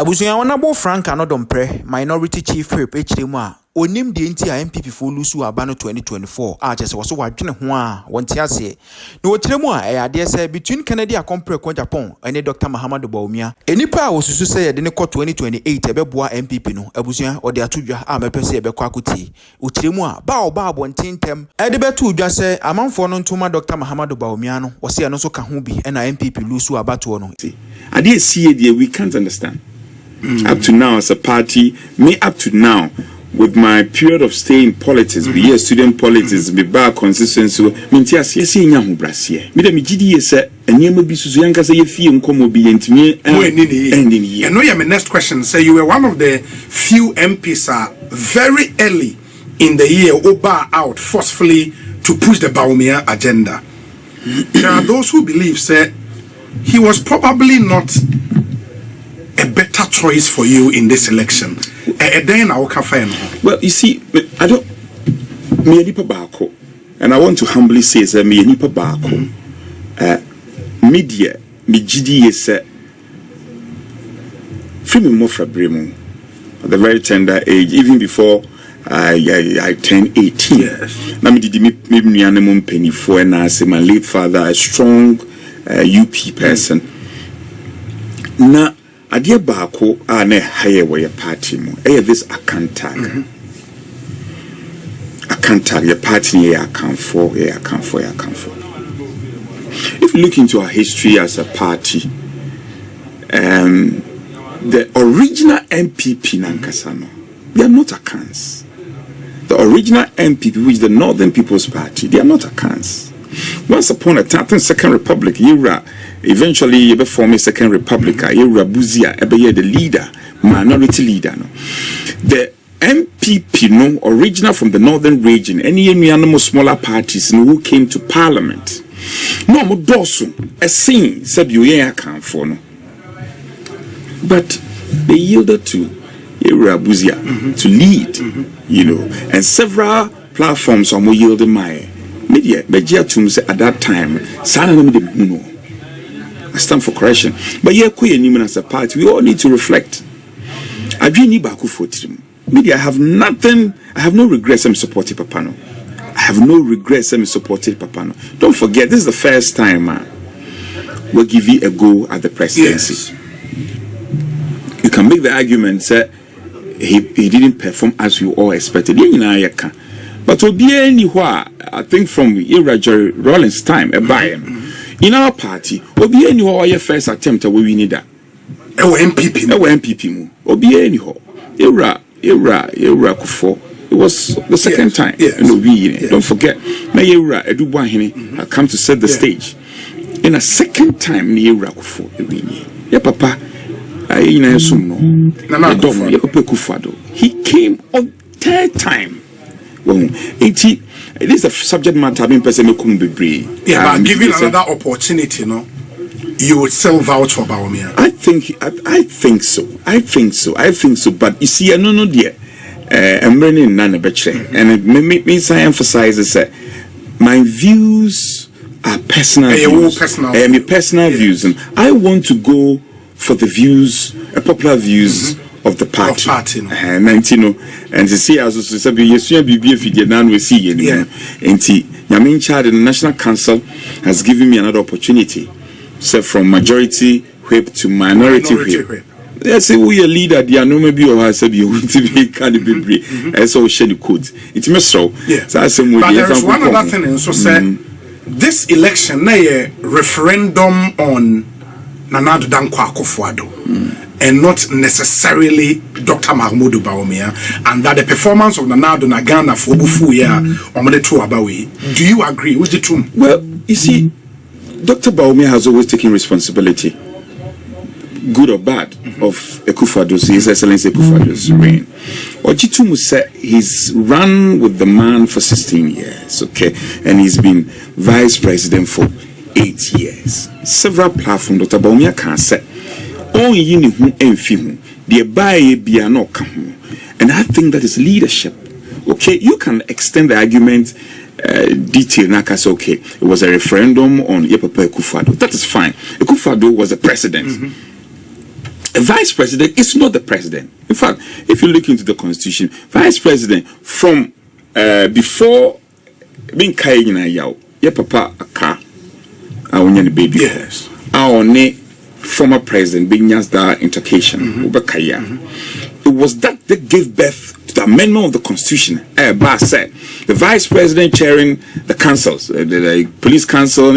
Abusuya wanabo Frank Annoh Dompreh minority chief whip HDMA onim de nti a NPP for lusu aba no 2024 a chese wo so wadwene ho a wonte ase no wotiremu a ade say between Kennedy Akompre ko Agyapong and Dr. Mahamudu Bawumia enipa a wosusu say de ne ko 2028 ebeboa NPP no abusuya ode atodwa a mepese ebekọ akoti wotiremu a ba oba abontentem ede betu udwa say amanfo no ntoma Dr. Mahamudu Bawumia no wo se no so ka ho bi na NPP lusu aba to no ade see there we can't understand. Up to now as a party, me up to now with my period of stay in politics, be a student politics, be bar consistency, mintias yes in yahu brassier. Me me GD say and you may be so young as a fee and come be intimate ending year. I know my next question say you were one of the few MPs very early in the year who bar out forcefully to push the Bawumia agenda. There are those who believe say he was probably not a better choice for you in this election. Well, you see, I don't. Me a nipa bako, and I want to humbly say that me a nipa bako. Media, me GD is free me more for Bremo at the very tender age, even before I turned 18. Yes. Now me did me animum penny for, and I say my late father, a strong UP person. Now. Adia bako ne haye we party mu this akantag akantag your party ya account for if you look into our history as a party the original NPP nankasano they are not accounts. The original NPP, which is the Northern People's Party, they are not accounts. Once upon a time, Second Republic, eventually you form a Second Republic, Buzia, the leader, minority leader. No? The NPP, no, original from the northern region, any animal smaller parties no, who came to parliament. No, more dosu, a scene, said you account for no. But they yielded to Buzia to lead, you know, and several platforms are more yielding my. Media at that time, I stand for correction. But as a party, we all need to reflect. Media, I have nothing, I have no regrets. I'm supporting Papano. I have no regrets. I'm supporting Papano. Don't forget, this is the first time we'll give you a go at the presidency. Yes. You can make the argument that he didn't perform as we all expected. But anywhere, I think from Jerry Rawlings' time, in our party, anywhere your first attempt we need that. NPP. Anyhow, it was the second time. Yes. Don't forget, I come to set the stage. In a second time, Papa, he came on third time. It is a subject matter being person couldn't be brave. Yeah, but given another opportunity, no, you would still vouch for Bawumia. I think so. But you see, I know dear, I'm running none better, and it means I emphasize that my views are personal views. Personal views, and I want to go for the views, popular views. Of the party, and to see as we say, yes, we see and Yamin Chad in the National Council has given me another opportunity, so from majority whip to minority whip. Let's say we a leader, the no maybe or has said you want to be kind of be so share the code. It must so. Yeah. So but there is one other thing, and so said this election, a referendum on Nanado Dankwa Kofuado. And not necessarily Dr. Mahamudu Bawumia, and that the performance of Nanado Nagana for Bufuya or Madetu Abawi. Do you agree with the truth? Well, you see, Dr. Bawumia has always taken responsibility, good or bad, of Ekufado's, His Excellency Ekufado's reign. Ojitum said he's run with the man for 16 years, okay, and he's been vice president for 8 years. Several platforms Dr. Bawumia can say. Only you who enfihu the buy be no come, and I think that is leadership. Okay, you can extend the argument detail. Nakas okay, it was a referendum on Papa Ekufado. That is fine. Ekufado was a president. A vice president is not the president. In fact, if you look into the constitution, vice president from before being Kayina Yao, your papa a car, our baby. Yes. Our former president being that intercation, it was that gave birth to the amendment of the constitution. Said the vice president chairing the councils, the police council,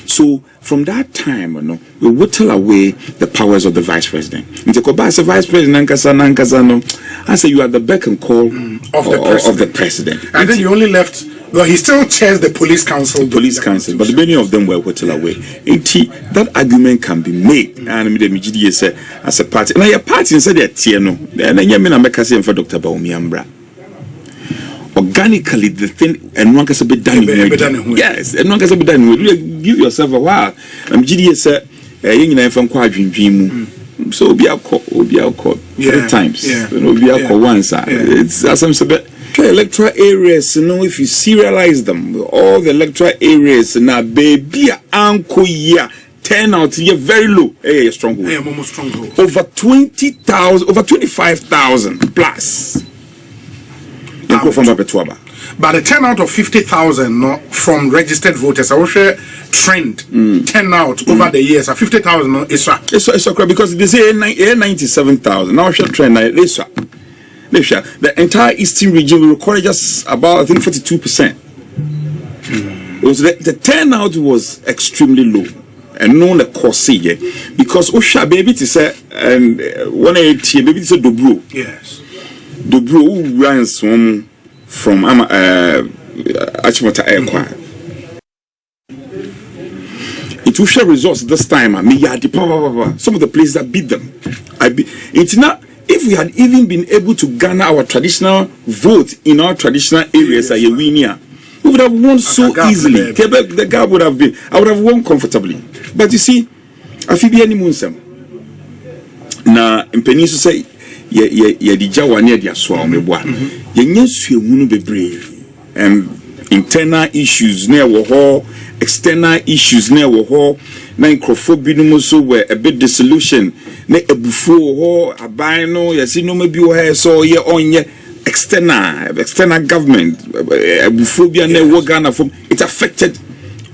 so from that time, we whittle away the powers of the vice president. As a vice president, I say you are the beck and call of the president. And then you only left. Well, he still chairs the police council. But many of them were whittled away. That argument can be made. And as a party, now your party inside the Tiano, and then you mean I'm for Dr. Bawumia. Organically, the thing, and one can be done. Yes, and one can be done. Give yourself a while. I'm GDS, young from Quadrin. So be out court 3 times. Be out court once. It's as I'm saying. Electoral areas, if you serialize them, all the electoral areas now, baby, uncle, turnout here very low. Stronghold. Over 20,000, over 25,000 plus. But the turnout of 50,000 from registered voters, I will share trend turnout over the years. 50,000 is right. Because they say 97,000. Now I share trend. The entire eastern region will record just about, I think, 42%. The turnout was extremely low, and known the cause because Osha baby to say and 180 baby to say Dobro. Yes. Dobro who runs from Achimota Airquire. It will share results this time. Some of the places that beat them. It's not. If we had even been able to garner our traditional vote in our traditional areas, we would have won so easily. The gap would have been, I would have won comfortably. But you see, I feel the animal. Now, in Peninsula, and internal issues near war, external issues near war. Na Kofi so were a bit dissolution. Ne ebufu abino yesi no maybe o so ye onye external government ebufu ne wo Ghana from it affected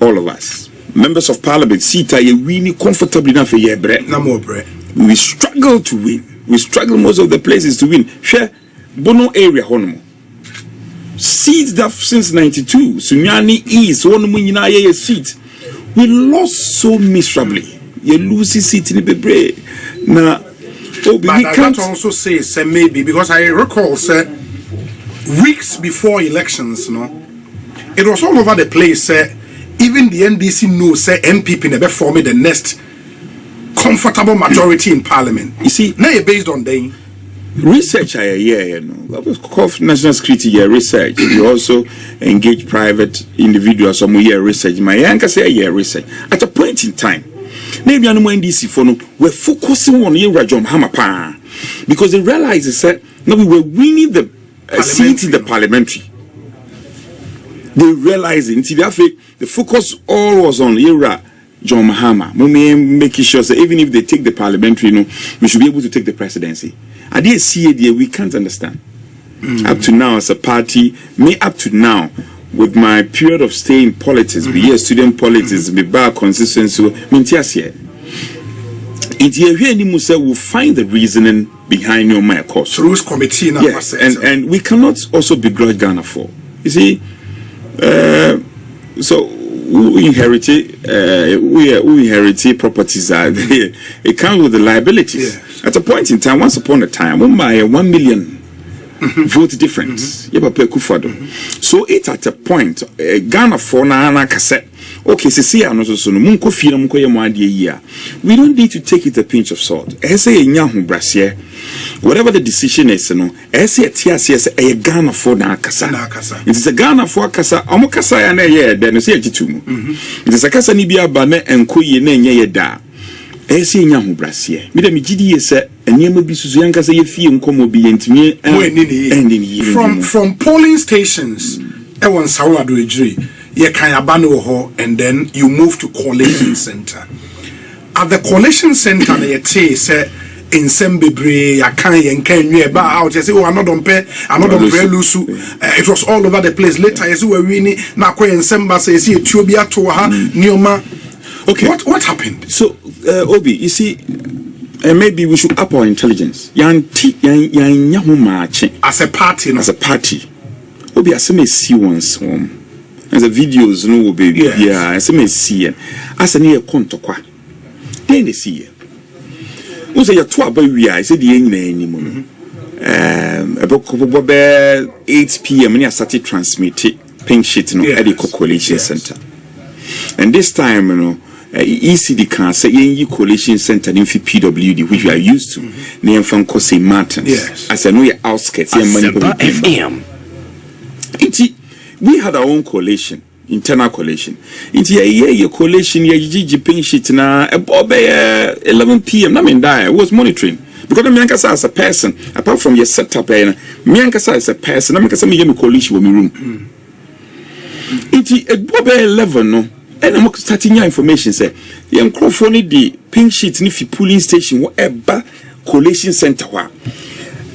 all of us. Members of parliament sita ye winning comfortably na for ye bre. Na more bre. We struggle to win. We struggle most of the places to win. Share Bono area honomo. Seats that since 92 Sunyani East one munyina ye seat. We lost so miserably. You lose the seat in the break. Now, but I can't also say maybe because I recall weeks before elections, it was all over the place. Even the NDC knows NPP never formed the next comfortable majority in parliament. You see, now you're based on the research. Kofi national security research. We also engage private individuals. Some research. My anchor say research. At a point in time, maybe I'm NDC for we're focusing on Rajom Hamapa because they realized that no, we were winning the seat in the parliamentary. They realized it. The focus all was on Ira John Mahama. Making sure that even if they take the parliamentary, we should be able to take the presidency. I didn't see it. We can't understand. Up to now, as a party, up to now, with my period of stay in politics, be here student politics, be back consistency, will find the reasoning behind your my course. Rules committee, yes, and we cannot also begrudge Ghana for. You see, so we inherited properties are there. It comes with the liabilities. Yes. At a point in time, once upon a time, 1 million vote difference. So it at a point, Ghana for na cassette. Okay, see, we don't need to take it a pinch of salt. Whatever the decision is, a Ghana for na kasa. It is a Ghana for kasa. Amokasa ya na ye then say it is a kasa ni bia ba na enko ye na enye ye da. Ese nya ho brase. Me dem gidi ye se enyema bi susu yanka se ye fie nkomo bi yentimi from polling stations e won sawo ado ejiri ye kan aba no ho and then you move to collation center. at the collation center na yete say in Sembebre, I can't you about out. You say, oh, another Dompreh lusu. It was all over the place. Later, you see, we're winning. Now, in Semba, say, see, Ethiopia to her, Nioma. Okay. What happened? So, Obi, you see, maybe we should up our intelligence. As a party, no? As a party. Obi, I may see once home. As a videos, no, baby. Yes. Yeah, I may see it. As a near contokwa. Then they see it. Who say you're 12 we are? I said the young anymore. About 8 p.m. when I started transmitting pink sheet at the collation center. And this time, ECD can say any collation center in PWD, which we are used to. Name from St. Martin's. Yes. As I know your outskirts. FM. We had our own collation. Internal collation. Into a collation, your pink sheet na about 11 p.m. I mean, I was monitoring because Miankasa as a person, apart from your setup, Miankasa as a person, I'm going to collation with my room. Into a 11, no, and I'm starting your information. Say, young Kofi the pink sheet, if you polling station, whatever collation center,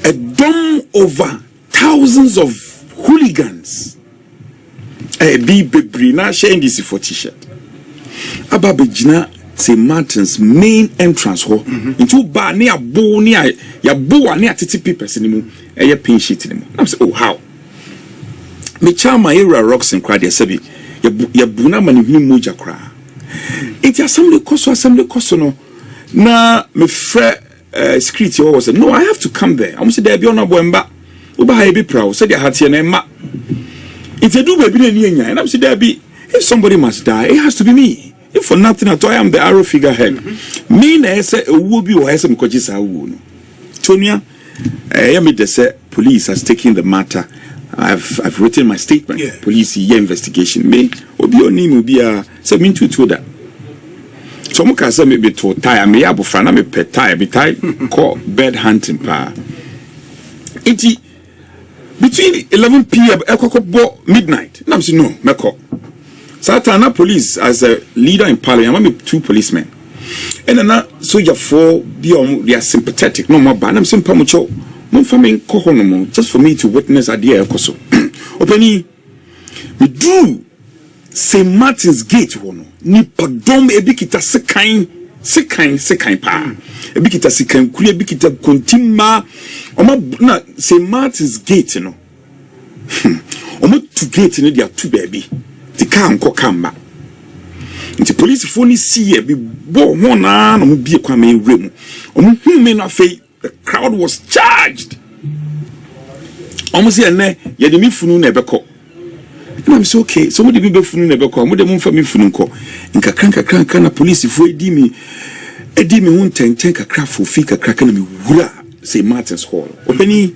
a dome over thousands of hooligans. Be na sharing this for t-shirt. Ababejina St. Martin's main entrance hall. Into bar near bo near ya bo near TTP person anymore. A pin sheet anymore. I'm saying, oh how? Me chama era rocks and cry there sabi. Ya buna mani moja cry. It's assembly cost no. Na me fre security was said, no, I have to come there. I'm say there be on a boemba. Uba ha be proud. Said ya hat na ma. If you do baby, and I'm saying there be if somebody must die, it has to be me. If for nothing at all, I am the arrow figurehead. Me na say will be or some coaches are wound. Tonya, I say police has taken the matter. I've written my statement. Yeah. Police investigation. Me obi oni mu bia say me to that. So mo ka say me be to tie me abofra na me pet tie be tie call bird hunting pa. Iti between 11 p.m. midnight. And I'm saying, no, Meko. Satana police as a leader in parliament, I'm with 2 policemen. And then soldier 4 they are sympathetic. No more bad. I'm saying, Pamucho, no family kohonomo, just for me to witness idea koso. Openi, we drew St. Martin's Gate wono. Ni pagdom ebikita sekain pa. Ebikita sekain kuri ebikita kontima. Oma na St. Martin's Gate no. Oma to gate no dia 2 baby. The car nko kamba. Nti police phone see e bi bo ho na no bi kwa me remu. Omo hu me na fe the crowd was charged. Omo say na ye de mi funu na ebeko. And I'm so okay. So what did be funu na ebeko? Mo de mo fa mi funu nko. Nka kranka na police fo edi mi hu ntenten kakra fo fi kakra na mi wura St. Martin's Hall. Openi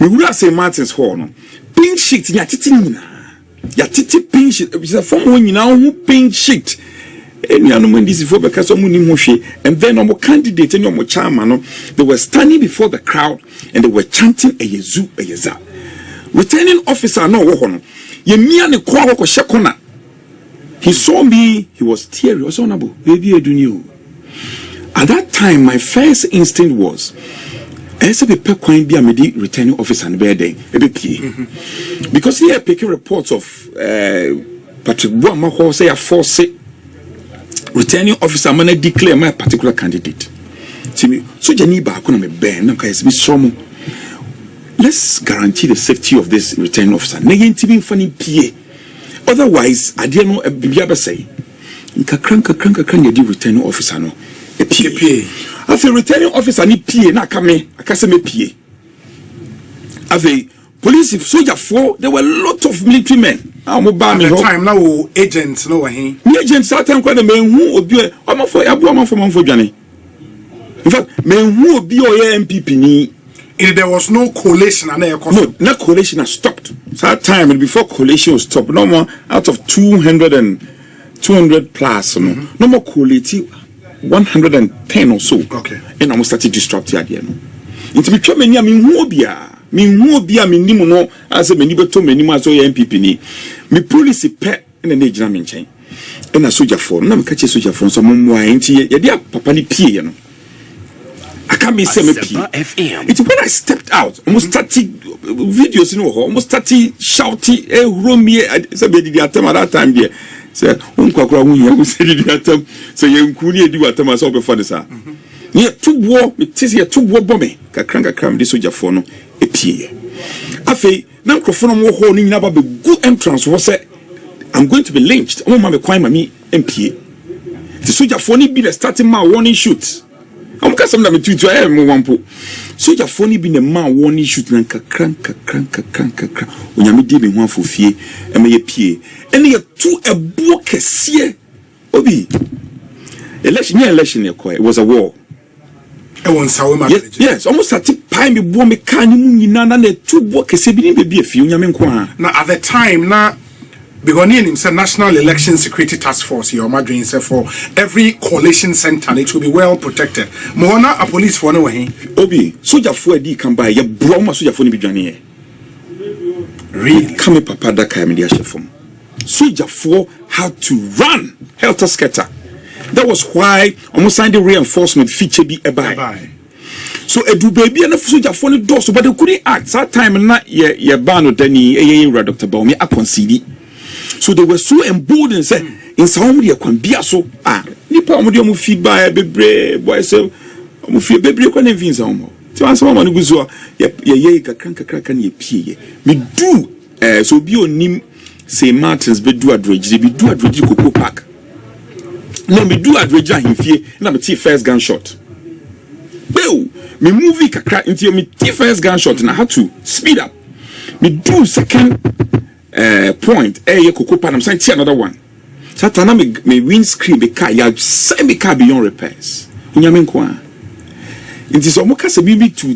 me wura St. Martin's Hall no. Pink sheet ya titi nyina. Ya titi pink sheet. Bisa form ho nyina ho pink sheet. Eni anu when this for because omo nim ho hwe. And then omo candidate and omo chairman no, they were standing before the crowd and they were chanting eyezu eyeza. Returning officer no wo ho no. Ye mia ne kwa ho shekona. He saw me, he was teary. Was honorable. Baby edunio. At that time, my first instinct was, as a returning officer and because he had picking reports of Patrick Boamaho say a force returning officer man declare my particular candidate. So let's guarantee the safety of this returning officer. Otherwise, I didn't know a Bibiaba say. Nka returning officer no. As a returning officer, ni PA na kame, akaseme PA. As a police soldier 4, there were a lot of military men. At the time, now agents, no way. Agents, that time, when the men who would be a for Johnny. In fact, men who would be NPP ni. There was no collation, no collation has stopped. So that time, and before collation was stopped, no more out of 200 plus, no more collation. 110 or so. Okay. And I almost started disrupting again. Into become many Minwobia Minimono as a many to many maso NPP ni. Me police pet in the nation chain. and a soldier for no catch a soldier from some more into your papa ni pie, you know. I can't be semi pie. It's when I stepped out, almost 30 videos, you know, almost 30 shouty, room here. I said, at that time, there. Say, Unquakra, said it, so you couldn't do what Thomas over for the sir. Near 2 war, it is here 2 war bombing, Kakranka cram this soldier for no a pie. I say, now Crofon more holding never be good entrance was said. I'm going to be lynched. Oh, my crime, me MPA. The soldier phony be the starting man warning shoot. I'm going to be to one po. Soldier phony be the man warning shoot. Nanka crank. When you did in one for fear, and may appear. And you two a book a seer. Obi. Election, it was a war. Yes, almost at the time you bought me canning none and 2 book a sebin be a few yamen. Now, at the time, now. Begonian himself, National Election Security Task Force, your Madrid himself for every collation center, it will be well protected. Mohona, a police for no way. Obi, soldier for a D come by, your broma soldier for Nibijani. Really? Come papa that came in the Ashafum. Soldier for had to run, helter skelter. That was why almost signed the reinforcement feature be a buy. So a do baby and a soldier for the door, but they couldn't act that time and not ye ban or Danny, Dr. Bawumia upon CD. So they were so emboldened, say, in some way, can be so. Nipa omo feedback, bebre, boy, so omo feel bebre, can even some. To answer one who goes, ye crank, ye pie. Me do, so be on him, say Martins, be do a dredge, be do a dredge, cocoa pack. No, me do a dredge, him fear, and I'm a first gunshot. Bill, me movie crack into me first gunshot, and I had to speed up. Me do second. Point cocoa pan. I'm saying another one. Satana me windscreen be car. Ya send me car beyond repairs. Unyamen kwa. It is almost a BB to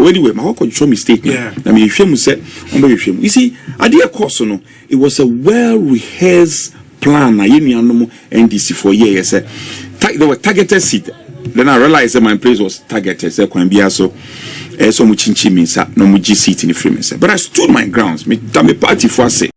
anyway. My uncle show me statement. Yeah. I mean, if you say, you see, idea course no. It was a well rehearsed plan. I NDC for years. They were targeted seat. Then I realized that my place was targeted. So can be also. So much in Chimisa, no much seat in the frame. But I stood my grounds. Me party for say.